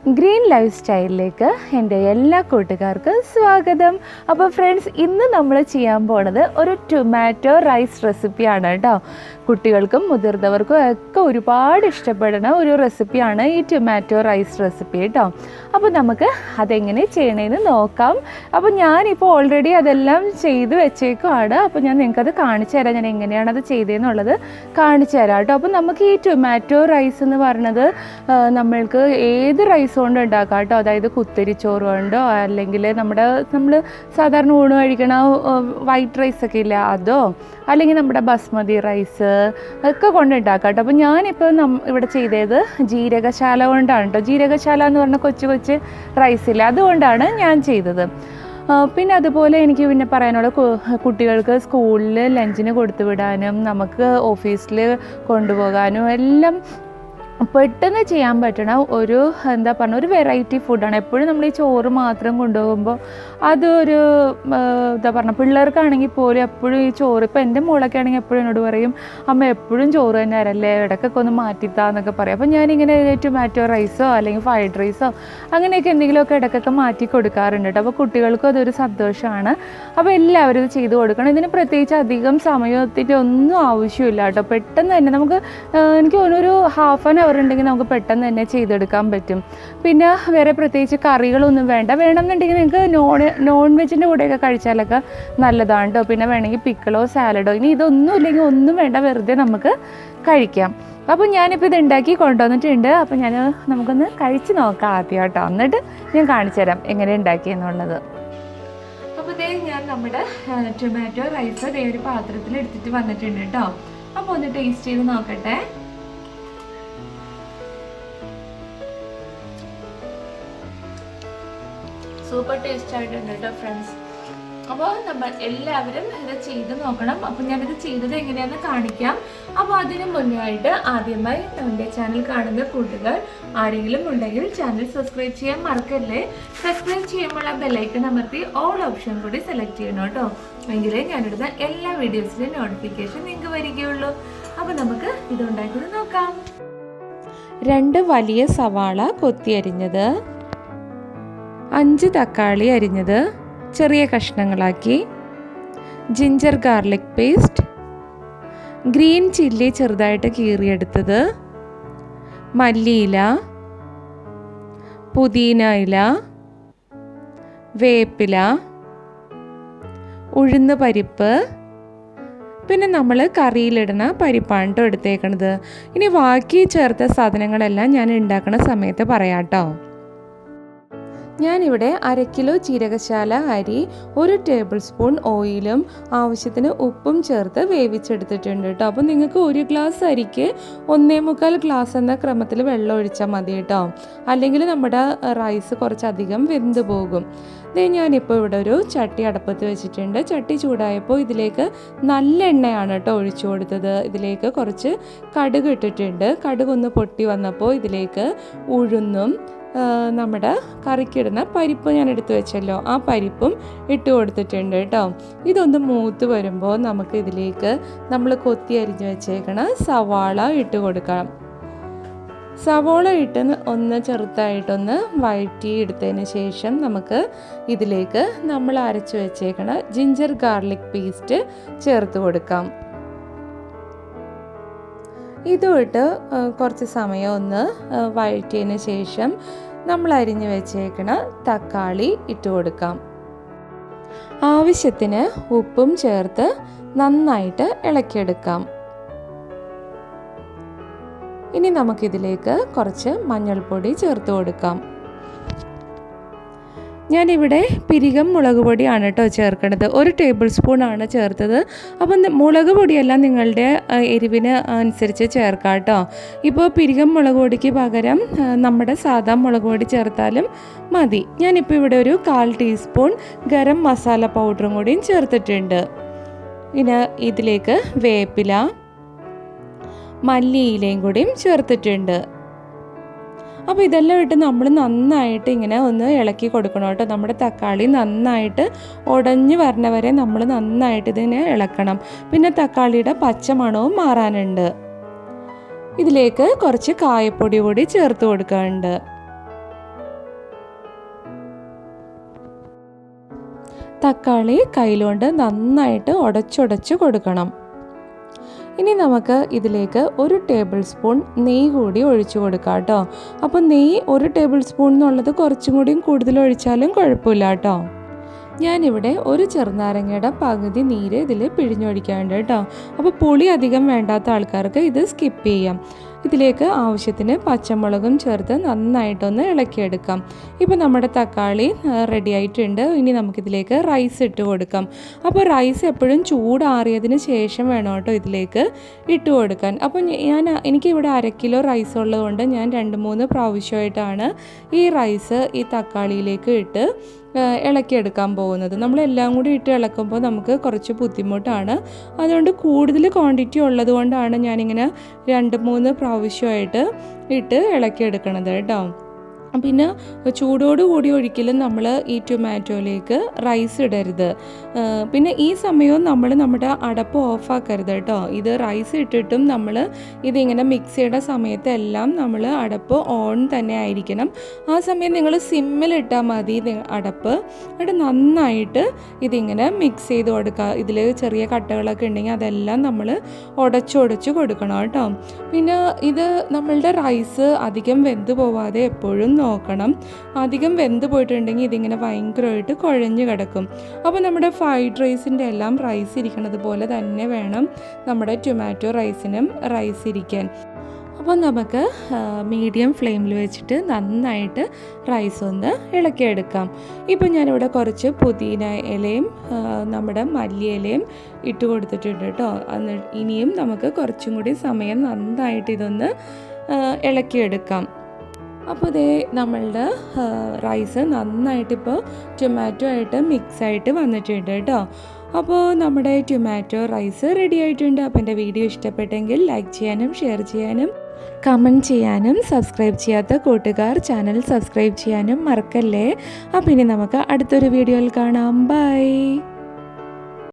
Green life സ്റ്റൈലിലേക്ക് എൻ്റെ എല്ലാ കൂട്ടുകാർക്കും സ്വാഗതം. അപ്പോൾ ഫ്രണ്ട്സ്, ഇന്ന് നമ്മൾ ചെയ്യാൻ പോണത് ഒരു ടൊമാറ്റോ റൈസ് റെസിപ്പിയാണ് കേട്ടോ. കുട്ടികൾക്കും മുതിർന്നവർക്കും ഒക്കെ ഒരുപാട് ഇഷ്ടപ്പെടുന്ന ഒരു റെസിപ്പിയാണ് ഈ ടൊമാറ്റോ റൈസ് റെസിപ്പി കേട്ടോ. അപ്പോൾ നമുക്ക് അതെങ്ങനെ ചെയ്യണമെന്ന് നോക്കാം. അപ്പോൾ ഞാനിപ്പോൾ ഓൾറെഡി അതെല്ലാം ചെയ്ത് വെച്ചേക്കുവാണ്. അപ്പോൾ ഞാൻ നിങ്ങൾക്കത് കാണിച്ചു തരാം, ഞാൻ എങ്ങനെയാണ് അത് ചെയ്തതെന്നുള്ളത് കാണിച്ചു തരാം കേട്ടോ. അപ്പോൾ നമുക്ക് ഈ ടൊമാറ്റോ റൈസ് എന്ന് പറയുന്നത് നമ്മൾക്ക് ഏത് റൈസ് കൊണ്ട് ഉണ്ടാക്കാം കേട്ടോ. അതായത് കുത്തരിച്ചോറ് കൊണ്ടോ, അല്ലെങ്കിൽ നമ്മൾ സാധാരണ ഊണ് കഴിക്കണ വൈറ്റ് റൈസൊക്കെ ഇല്ല അതോ, അല്ലെങ്കിൽ നമ്മുടെ ബസ്മതി റൈസ് ഒക്കെ കൊണ്ട് ഉണ്ടാക്കാം കേട്ടോ. അപ്പോൾ ഞാനിപ്പോൾ ഇവിടെ ചെയ്തത് ജീരകശാല കൊണ്ടാണ് കേട്ടോ. ജീരകശാല എന്ന് പറഞ്ഞാൽ കൊച്ചു കൊച്ചു റൈസില്ല, അതുകൊണ്ടാണ് ഞാൻ ചെയ്തത്. പിന്നെ അതുപോലെ എനിക്ക് പിന്നെ പറയാനുള്ള കുട്ടികൾക്ക് സ്കൂളിൽ ലഞ്ചിന് കൊടുത്തു വിടാനും നമുക്ക് ഓഫീസിൽ കൊണ്ടുപോകാനും എല്ലാം പെട്ടെന്ന് ചെയ്യാൻ പറ്റണ ഒരു ഒരു വെറൈറ്റി ഫുഡാണ്. എപ്പോഴും നമ്മൾ ഈ ചോറ് മാത്രം കൊണ്ടുപോകുമ്പോൾ അതൊരു പിള്ളേർക്കാണെങ്കിൽ പോലും എപ്പോഴും ഈ ചോറ്, ഇപ്പോൾ എൻ്റെ മോളൊക്കെ ആണെങ്കിൽ എപ്പോഴും എന്നോട് പറയും, അമ്മ എപ്പോഴും ചോറ് തന്നെ അരല്ലേ, ഇടയ്ക്കൊക്കെ ഒന്ന് മാറ്റിത്താന്നൊക്കെ പറയും. അപ്പോൾ ഞാനിങ്ങനെ ടൊമാറ്റോ റൈസോ അല്ലെങ്കിൽ ഫ്രൈഡ് റൈസോ അങ്ങനെയൊക്കെ എന്തെങ്കിലുമൊക്കെ ഇടയ്ക്കൊക്കെ മാറ്റി കൊടുക്കാറുണ്ട് കേട്ടോ. അപ്പോൾ കുട്ടികൾക്കും അതൊരു സന്തോഷമാണ്. അപ്പോൾ എല്ലാവരും ഇത് ചെയ്ത് കൊടുക്കണം. ഇതിന് പ്രത്യേകിച്ച് അധികം സമയത്തിൻ്റെ ഒന്നും ആവശ്യമില്ല കേട്ടോ. പെട്ടെന്ന് തന്നെ നമുക്ക്, എനിക്ക് തോന്നുന്നു, ഒരു ഹാഫ് ആൻ അവർ ഉണ്ടെങ്കിൽ നമുക്ക് പെട്ടെന്ന് തന്നെ ചെയ്തെടുക്കാൻ പറ്റും. പിന്നെ വേറെ പ്രത്യേകിച്ച് കറികളൊന്നും വേണമെന്നുണ്ടെങ്കിൽ നിങ്ങൾക്ക് നോൺ വെജിൻ്റെ കൂടെയൊക്കെ കഴിച്ചാലൊക്കെ നല്ലതാണ് കേട്ടോ. പിന്നെ വേണമെങ്കിൽ പിക്കിളോ സാലഡോ, ഇനി ഇതൊന്നും ഇല്ലെങ്കിൽ ഒന്നും വേണ്ട, വെറുതെ നമുക്ക് കഴിക്കാം. അപ്പോൾ ഞാനിപ്പോൾ ഇത് ഉണ്ടാക്കി കൊണ്ടുവന്നിട്ടുണ്ട്. അപ്പോൾ നമുക്കൊന്ന് കഴിച്ച് നോക്കാം ആദ്യം കേട്ടോ, എന്നിട്ട് ഞാൻ കാണിച്ചു തരാം എങ്ങനെ ഉണ്ടാക്കിയെന്നുള്ളത്. അപ്പോൾ ഇതേ ഞാൻ നമ്മുടെ ടൊമാറ്റോ റൈസ് ഒരു പാത്രത്തിൽ എടുത്തിട്ട് വന്നിട്ടുണ്ട് കേട്ടോ. അപ്പോൾ ഒന്ന് ടേസ്റ്റ് ചെയ്ത് നോക്കട്ടെ. സൂപ്പർ ടേസ്റ്റ് ആയിട്ടുണ്ട് കേട്ടോ ഫ്രണ്ട്സ്. അപ്പോൾ നമ്മൾ എല്ലാവരും ഇത് ചെയ്ത് നോക്കണം. അപ്പോൾ ഞാനിത് ചെയ്തത് എങ്ങനെയാണെന്ന് കാണിക്കാം. അപ്പോൾ അതിന് മുന്നായിട്ട് ആദ്യമായി എൻ്റെ ചാനൽ കാണുന്ന കൂട്ടുകാർ ആരെങ്കിലും ഉണ്ടെങ്കിൽ ചാനൽ സബ്സ്ക്രൈബ് ചെയ്യാൻ മറക്കല്ലേ. സബ്സ്ക്രൈബ് ചെയ്യുമ്പോൾ ആ ബെല്ലൈക്കൺ അമർത്തി ഓൾ ഓപ്ഷൻ കൂടി സെലക്ട് ചെയ്യണം കേട്ടോ. എങ്കിലേ ഞാനിടുന്ന എല്ലാ വീഡിയോസിൻ്റെയും നോട്ടിഫിക്കേഷൻ നിങ്ങൾക്ക് വരികയുള്ളൂ. അപ്പോൾ നമുക്ക് ഇത് ഉണ്ടാക്കിയത് നോക്കാം. 2 വലിയ സവാള കൊത്തി അരിഞ്ഞത്, 5 തക്കാളി അരിഞ്ഞത് ചെറിയ കഷ്ണങ്ങളാക്കി, ginger garlic paste, green chilli ചെറുതായിട്ട് കീറിയെടുത്തത്, മല്ലിയില, പുതിന ഇല, വേപ്പില, ഉഴുന്ന് പരിപ്പ്, പിന്നെ നമ്മൾ കറിയിലിടുന്ന പരിപ്പാണ് കേട്ടോ എടുത്തേക്കണത്. ഇനി ബാക്കി ചേർത്ത സാധനങ്ങളെല്ലാം ഞാൻ ഉണ്ടാക്കുന്ന സമയത്ത് പറയാം കേട്ടോ. ഞാനിവിടെ 1/2 കിലോ ജീരകശാല അരി 1 ടേബിൾ സ്പൂൺ ഓയിലും ആവശ്യത്തിന് ഉപ്പും ചേർത്ത് വേവിച്ചെടുത്തിട്ടുണ്ട് കേട്ടോ. അപ്പോൾ നിങ്ങൾക്ക് 1 ഗ്ലാസ് അരിക്ക് 1.25 ഗ്ലാസ് എന്ന ക്രമത്തിൽ വെള്ളം ഒഴിച്ചാൽ മതി കേട്ടോ. അല്ലെങ്കിൽ നമ്മുടെ റൈസ് കുറച്ചധികം വെന്ത് പോകും. ഞാനിപ്പോൾ ഇവിടെ ഒരു ചട്ടി അടുപ്പത്ത് വെച്ചിട്ടുണ്ട്. ചട്ടി ചൂടായപ്പോൾ ഇതിലേക്ക് നല്ല എണ്ണയാണ് കേട്ടോ ഒഴിച്ചു കൊടുത്തത്. ഇതിലേക്ക് കുറച്ച് കടുക് ഇട്ടിട്ടുണ്ട്. കടുക് ഒന്ന് പൊട്ടി വന്നപ്പോൾ ഇതിലേക്ക് ഉഴുന്നും നമ്മുടെ കറിക്കിടുന്ന പരിപ്പ് ഞാൻ എടുത്തു വെച്ചല്ലോ, ആ പരിപ്പും ഇട്ട് കൊടുത്തിട്ടുണ്ട് കേട്ടോ. ഇതൊന്ന് മൂത്ത് വരുമ്പോൾ നമുക്ക് ഇതിലേക്ക് നമ്മൾ കൊത്തി അരിഞ്ഞ് വെച്ചേക്കണ സവാള ഇട്ട് കൊടുക്കണം. സവാള ഇട്ട് ഒന്ന് ചെറുതായിട്ടൊന്ന് വഴറ്റി എടുത്തതിന് ശേഷം നമുക്ക് ഇതിലേക്ക് നമ്മൾ അരച്ച് വെച്ചേക്കണ ജിഞ്ചർ ഗാർലിക് പേസ്റ്റ് ചേർത്ത് കൊടുക്കാം. ഇതുമിട്ട് കുറച്ച് സമയം ഒന്ന് വഴറ്റിയതിന് ശേഷം നമ്മൾ അരിഞ്ഞു വെച്ചേക്കണ തക്കാളി ഇട്ട് കൊടുക്കാം. ആവശ്യത്തിന് ഉപ്പും ചേർത്ത് നന്നായിട്ട് ഇളക്കിയെടുക്കാം. ഇനി നമുക്കിതിലേക്ക് കുറച്ച് മഞ്ഞൾപ്പൊടി ചേർത്ത് കൊടുക്കാം. ഞാനിവിടെ പിരികം മുളക് പൊടിയാണ് കേട്ടോ ചേർക്കുന്നത്. 1 ടേബിൾ സ്പൂണാണ് ചേർത്തത്. അപ്പം മുളക് പൊടിയെല്ലാം നിങ്ങളുടെ എരിവിന് അനുസരിച്ച് ചേർക്കാം കേട്ടോ. ഇപ്പോൾ പിരികം മുളക് പൊടിക്ക് പകരം നമ്മുടെ സാധാ മുളക് പൊടി ചേർത്താലും മതി. ഞാനിപ്പോൾ ഇവിടെ ഒരു 1/4 ടീസ്പൂൺ ഗരം മസാല പൗഡറും കൂടിയും ചേർത്തിട്ടുണ്ട്. പിന്നെ ഇതിലേക്ക് വേപ്പില, മല്ലിയിലയും കൂടിയും ചേർത്തിട്ടുണ്ട്. അപ്പോൾ ഇതെല്ലാം ഇട്ട് നമ്മൾ നന്നായിട്ട് ഇങ്ങനെ ഒന്ന് ഇളക്കി കൊടുക്കണം കേട്ടോ. നമ്മുടെ തക്കാളി നന്നായിട്ട് ഉടഞ്ഞു വരണ വരെ നമ്മൾ നന്നായിട്ട് ഇതിനെ ഇളക്കണം. പിന്നെ തക്കാളിയുടെ പച്ച മണവും മാറാനുണ്ട്. ഇതിലേക്ക് കുറച്ച് കായപ്പൊടി കൂടി ചേർത്ത് കൊടുക്കാനുണ്ട്. തക്കാളി കയ്യിലുകൊണ്ട് നന്നായിട്ട് ഉടച്ചുടച്ച് കൊടുക്കണം. ഇനി നമുക്ക് ഇതിലേക്ക് 1 ടേബിൾ സ്പൂൺ നെയ്യ് കൂടി ഒഴിച്ചു കൊടുക്കാം കേട്ടോ. അപ്പോൾ നെയ്യ് 1 ടേബിൾ സ്പൂൺ എന്നുള്ളത് കുറച്ചും കൂടിയും കൂടുതൽ ഒഴിച്ചാലും കുഴപ്പമില്ല കേട്ടോ. ഞാനിവിടെ 1 ചെറുനാരങ്ങയുടെ പകുതി നീര് ഇതിൽ പിഴിഞ്ഞൊഴിക്കാനുണ്ട് കേട്ടോ. അപ്പോൾ പുളി അധികം വേണ്ടാത്ത ആൾക്കാർക്ക് ഇത് സ്കിപ്പ് ചെയ്യാം. ഇതിലേക്ക് ആവശ്യത്തിന് പച്ചമുളകും ചേർത്ത് നന്നായിട്ടൊന്ന് ഇളക്കിയെടുക്കാം. ഇപ്പോൾ നമ്മുടെ തക്കാളി റെഡി ആയിട്ടുണ്ട്. ഇനി നമുക്കിതിലേക്ക് റൈസ് ഇട്ട് കൊടുക്കാം. അപ്പോൾ റൈസ് എപ്പോഴും ചൂടാറിയതിന് ശേഷം വേണം കേട്ടോ ഇതിലേക്ക് ഇട്ട് കൊടുക്കാൻ. അപ്പോൾ എനിക്കിവിടെ 1/2 കിലോ റൈസ് ഉള്ളതുകൊണ്ട് ഞാൻ 2-3 പ്രാവശ്യമായിട്ടാണ് ഈ റൈസ് ഈ തക്കാളിയിലേക്ക് ഇട്ട് ഇളക്കിയെടുക്കാൻ പോകുന്നത്. നമ്മളെല്ലാം കൂടി ഇട്ട് ഇളക്കുമ്പോൾ നമുക്ക് കുറച്ച് ബുദ്ധിമുട്ടാണ്. അതുകൊണ്ട് കൂടുതൽ ക്വാണ്ടിറ്റി ഉള്ളത് കൊണ്ടാണ് ഞാനിങ്ങനെ 2-3 പ്രാവശ്യമായിട്ട് ഇട്ട് ഇളക്കിയെടുക്കണത് കേട്ടോ. പിന്നെ ചൂടോടുകൂടി ഒരിക്കലും നമ്മൾ ഈ ടൊമാറ്റോയിലേക്ക് റൈസ് ഇടരുത്. പിന്നെ ഈ സമയവും നമ്മൾ നമ്മുടെ അടപ്പ് ഓഫാക്കരുത് കേട്ടോ. ഇത് റൈസ് ഇട്ടിട്ടും നമ്മൾ ഇതിങ്ങനെ മിക്സ് ചെയ്യേണ്ട സമയത്ത് എല്ലാം നമ്മൾ അടപ്പ് ഓൺ തന്നെ ആയിരിക്കണം. ആ സമയം നിങ്ങൾ സിമ്മിലിട്ടാൽ മതി അടപ്പ്. എന്നിട്ട് നന്നായിട്ട് ഇതിങ്ങനെ മിക്സ് ചെയ്ത് കൊടുക്കുക. ഇതിൽ ചെറിയ കട്ടകളൊക്കെ ഉണ്ടെങ്കിൽ അതെല്ലാം നമ്മൾ ഉടച്ച് കൊടുക്കണം കേട്ടോ. പിന്നെ ഇത് നമ്മളുടെ റൈസ് അധികം വെന്ത് പോവാതെ എപ്പോഴും നോക്കണം. അധികം വെന്ത് പോയിട്ടുണ്ടെങ്കിൽ ഇതിങ്ങനെ ഭയങ്കരമായിട്ട് കുഴഞ്ഞു കിടക്കും. അപ്പോൾ നമ്മുടെ ഫ്രൈഡ് റൈസിൻ്റെ എല്ലാം റൈസ് ഇരിക്കുന്നത് പോലെ തന്നെ വേണം നമ്മുടെ ടൊമാറ്റോ റൈസിനും റൈസ് ഇരിക്കാൻ. അപ്പോൾ നമുക്ക് മീഡിയം ഫ്ലെയിമിൽ വെച്ചിട്ട് നന്നായിട്ട് റൈസ് ഒന്ന് ഇളക്കിയെടുക്കാം. ഇപ്പോൾ ഞാനിവിടെ കുറച്ച് പുതിന ഇലയും നമ്മുടെ മല്ലിയിലയും ഇട്ട് കൊടുത്തിട്ടുണ്ട് കേട്ടോ. ഇനിയും നമുക്ക് കുറച്ചും കൂടി സമയം നന്നായിട്ട് ഇതൊന്ന് ഇളക്കിയെടുക്കാം. അപ്പോൾ ഇതേ നമ്മളുടെ റൈസ് നന്നായിട്ടിപ്പോൾ ടൊമാറ്റോ ആയിട്ട് മിക്സായിട്ട് വന്നിട്ടുണ്ട് കേട്ടോ. അപ്പോൾ നമ്മുടെ ടൊമാറ്റോ റൈസ് റെഡി ആയിട്ടുണ്ട്. അപ്പോൾ എൻ്റെ വീഡിയോ ഇഷ്ടപ്പെട്ടെങ്കിൽ ലൈക്ക് ചെയ്യാനും ഷെയർ ചെയ്യാനും കമൻറ്റ് ചെയ്യാനും സബ്സ്ക്രൈബ് ചെയ്യാത്ത കൂട്ടുകാർ ചാനൽ സബ്സ്ക്രൈബ് ചെയ്യാനും മറക്കല്ലേ. അപ്പോൾ ഇനി നമുക്ക് അടുത്തൊരു വീഡിയോയിൽ കാണാം. ബൈ.